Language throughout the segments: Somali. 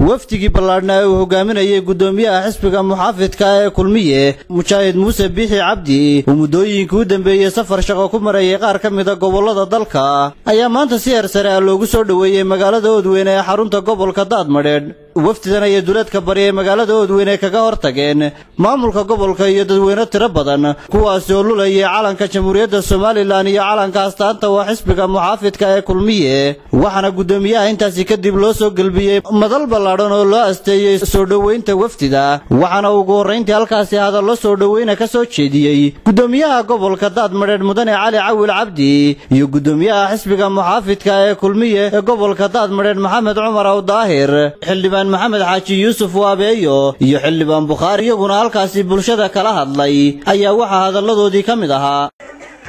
waftigii ballaadhnaa uu hogaaminayay gudoomiyaha xisbiga muxaafidka ee kulmiye mujaahid muuse biixi cabdi oo muddooyinkii u dambeeyay safar shaqo ku marayay qaar ka mid ah gobollada dalka ayaa maanta si heersare ah loogu soo dhoweeyay magaalada Oodweyne ee xarunta gobolka Daadmadheedh waftidan ay duleedka bari ee magaalada Oodweyne kaga hortageen maamulka gobolka iyo dadweyne tiro badan kuwaas oo lulayay calanka Jamhuuriyadda Soomaaliland iyo calanka astaanta waa xisbiga muxaafidka ee kulmiye waxaana gudoomiyaha intaasi kadib loo soo galbiyay madal ballaadhan oo loo asteeyay soo dhoweynta waftida waxaana ugu horeyntii halkaasi hadallo soo dhoweyna ka soo jeediyay gudoomiyaha gobolka Daadmadheedh Mudane Cali Cawil Cabdi iyo gudoomiyaha xisbiga muxaafidka ee kulmiye ee gobolka Daadmadheedh Maxamed Cumar Awdaahir xildhibaan Maxamed Xaaji Yuusuf Waabeeyo iyo xildhibaan Bukhari iyaguna halkaasi bulshada kala hadlay ayaa waxa hadalladoodii ka mid ahaa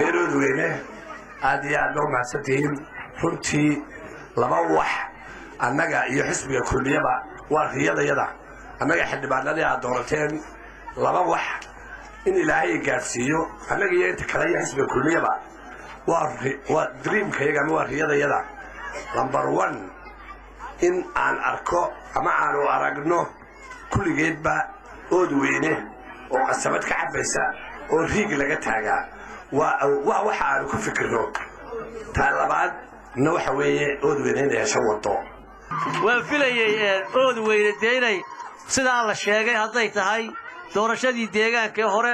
Oodweyne aad iyo aad u mahadsantihiin runtii laba wax annaga iyo xisbiga kulmiyaba waa riyadayada annaga xildhibaanadii aad doorateen laba wax in Ilaahay gaarsiiyo annaga iyo inta kale xisbiga kulmiyaba waa dreamkayga ama waa riyadayada number 1 in aan arko ama aanu aragno kulligeedba Oodweyne oo qasabad ka cabaysa oo riig laga taagaa waa waxa aan ku fikirno talabaad waxa weeye Oodweyne inay soo wado waan filayay Oodweyne deynay sida la sheegay haday tahay doorashadii deegaanka hore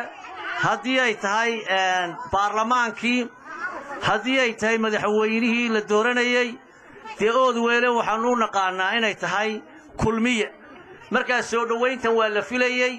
hadii ay tahay baarlamaankii hadii ay tahay madaxweynihii la dooranayay Oodweyne waxaan u naqaanaa inay tahay kulmiye marka soo dhaweyntan waa la filayay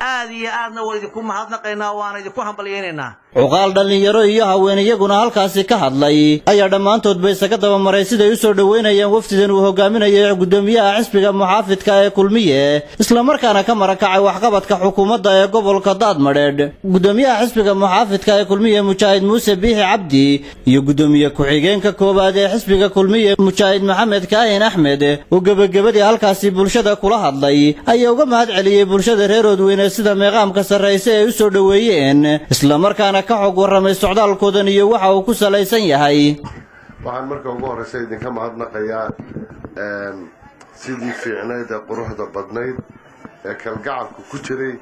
aad iyo aadna way idinku mahadnaqaynaa waana idinku hambalyeynaa uqaal dhalinyaro iyo haween iyaguna halkaasi ka hadlay ayaa dhamaantood bay isaga daba maray sida ay u soo dhaweynayaan waftidan uu hogaaminayay gudoomiyaha xisbiga muxaafidka ee kulmiye isla markaana ka marakacay waxqabadka xukuumadda ee gobolka Daadmadheedh gudoomiyaha xisbiga muxaafidka ee kulmiye mujaahid muuse biixi cabdi iyo gudoomiye ku-xigeenka koobaad ee xisbiga kulmiye mujaahid maxamed kaahin axmed oo gabagabadii halkaasi bulshada kula hadlay ayaa uga mahad celiyay bulshada reer Oodweyne sida meeqaamka sarreeyay ay u soo dhaweeyeen isla markaana ka xog waramay socdaalkoodan iyo waxa uu ku salaysan yahay waxaan marka ugu horeysay idinka mahadnaqayaa sidii fiicneed ee quruxda badnayd ee kalgacalku ku jiray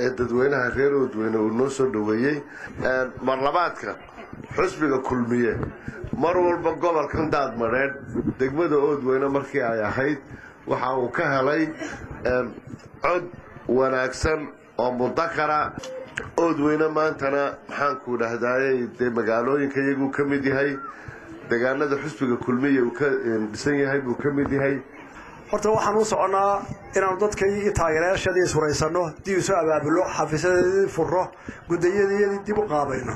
ee dadweynaha reer Oodweyne uu noo soo dhaweeyay marlabaadka xisbiga kulmiye mar walba gobolkan Daadmadheedh degmada Oodweyne markii ay ahayd waxa uu ka helay cod wanaagsan oo mudakara Oodweyne maantana maxaan ku dhahdayay magaalooyinka iyagu ka mid yahay deegaanada xisbiga kulmiye uu ka dhisan yahay buu ka mid yahay horta waxaan u soconaa inaan dadkii taageerayaashadii iswareysano dib u soo abaabulo xafiisadii furo gudayadii dib u qaabayno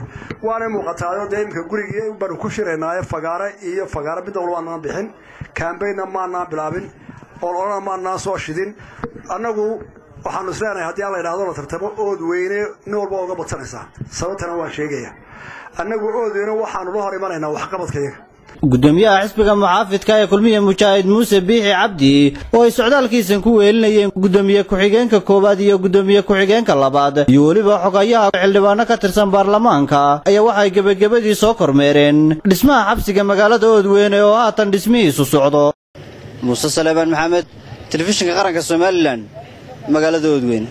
waana muuqataa deemka gurigii baan ku shireenaay fagaare iyo fagaare mid walba aan bixin campaign ma bilaabin oo ma soo shidin annagu waxaan isleenahay hadii la yiraahdo la tartamo Oodweyne nin walba uga badsanaysa sababtana waa sheegaya annagu Oodweyne waxaan u hor imanaynaa wax qabadkayga gudoomiyaha xisbiga muxaafidka ee kulmiye mujaahid muuse biixi cabdi oo ay socdaalkiisan ku weelinayeen gudoomiye ku-xigeenka koobaad iyo gudoomiye ku-xigeenka labaad iyo waliba xogayaha xildhibaano ka tirsan baarlamaanka ayaa waxay gabagabadii soo kormeereen dhismaha xabsiga magaalada Oodweyne oo haatan dhismihiisu socdo Muuse Salebaan Maxamed telefishinka qaranka Soomaaliland magaalada Oodweyne